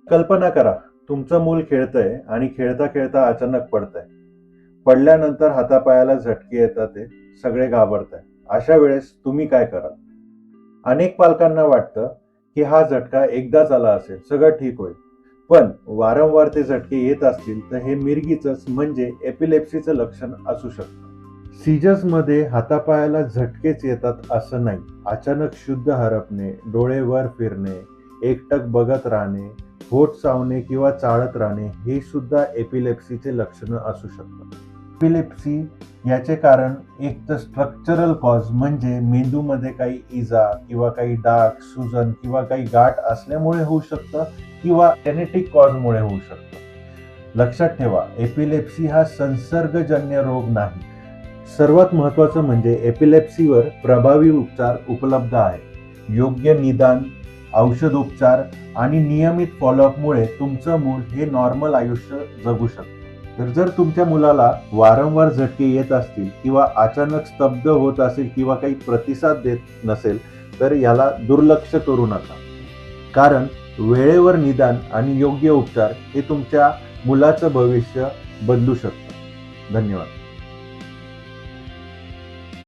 कल्पना करा, तुमचं मूल खेळतंय आणि खेळता खेळता अचानक पडतंय. पडल्यानंतर हातापायाला झटके येतात ते, सगळे घाबरताय. अशा वेळेस तुम्ही काय कराल? अनेक पालकांना वाटतं, की हा झटका एकदाच आला असेल, सगळं ठीक होईल. पण वारंवार ते झटके येत असतील तर हे मिरगीचंच म्हणजे एपिलेप्सीचं लक्षण असू शकतं. सीजर्समध्ये हातापायाला झटकेच येतात असं नाही. अचानक शुद्ध हरपणे, डोळे वर फिरणे, एकटक बघत राहणे, होठ चावणे किंवा चाळत राहणे हे सुद्धा एपिलेप्सीचे लक्षणं असू शकतात. एपिलेप्सी याचे कारण एक तर स्ट्रक्चरल कॉज म्हणजे मेंदूमध्ये काही इजा किंवा काही डाग, सुजन किंवा काही गाठ असल्यामुळे होऊ शकतं किंवा जेनेटिक कॉजमुळे होऊ शकतं. लक्षात ठेवा, एपिलेप्सी हा संसर्गजन्य रोग नाही. सर्वात महत्त्वाचं म्हणजे एपिलेप्सीवर प्रभावी उपचार उपलब्ध आहे. योग्य निदान, औषधोपचार आणि नियमित फॉलोअपमुळे तुमचं मूल हे नॉर्मल आयुष्य जगू शकतं. तर जर तुमच्या मुलाला वारंवार झटके येत असतील किंवा अचानक स्तब्ध होत असेल किंवा काही प्रतिसाद देत नसेल तर याला दुर्लक्ष करू नका. कारण वेळेवर निदान आणि योग्य उपचार हे तुमच्या मुलाचं भविष्य बदलू शकतं. धन्यवाद.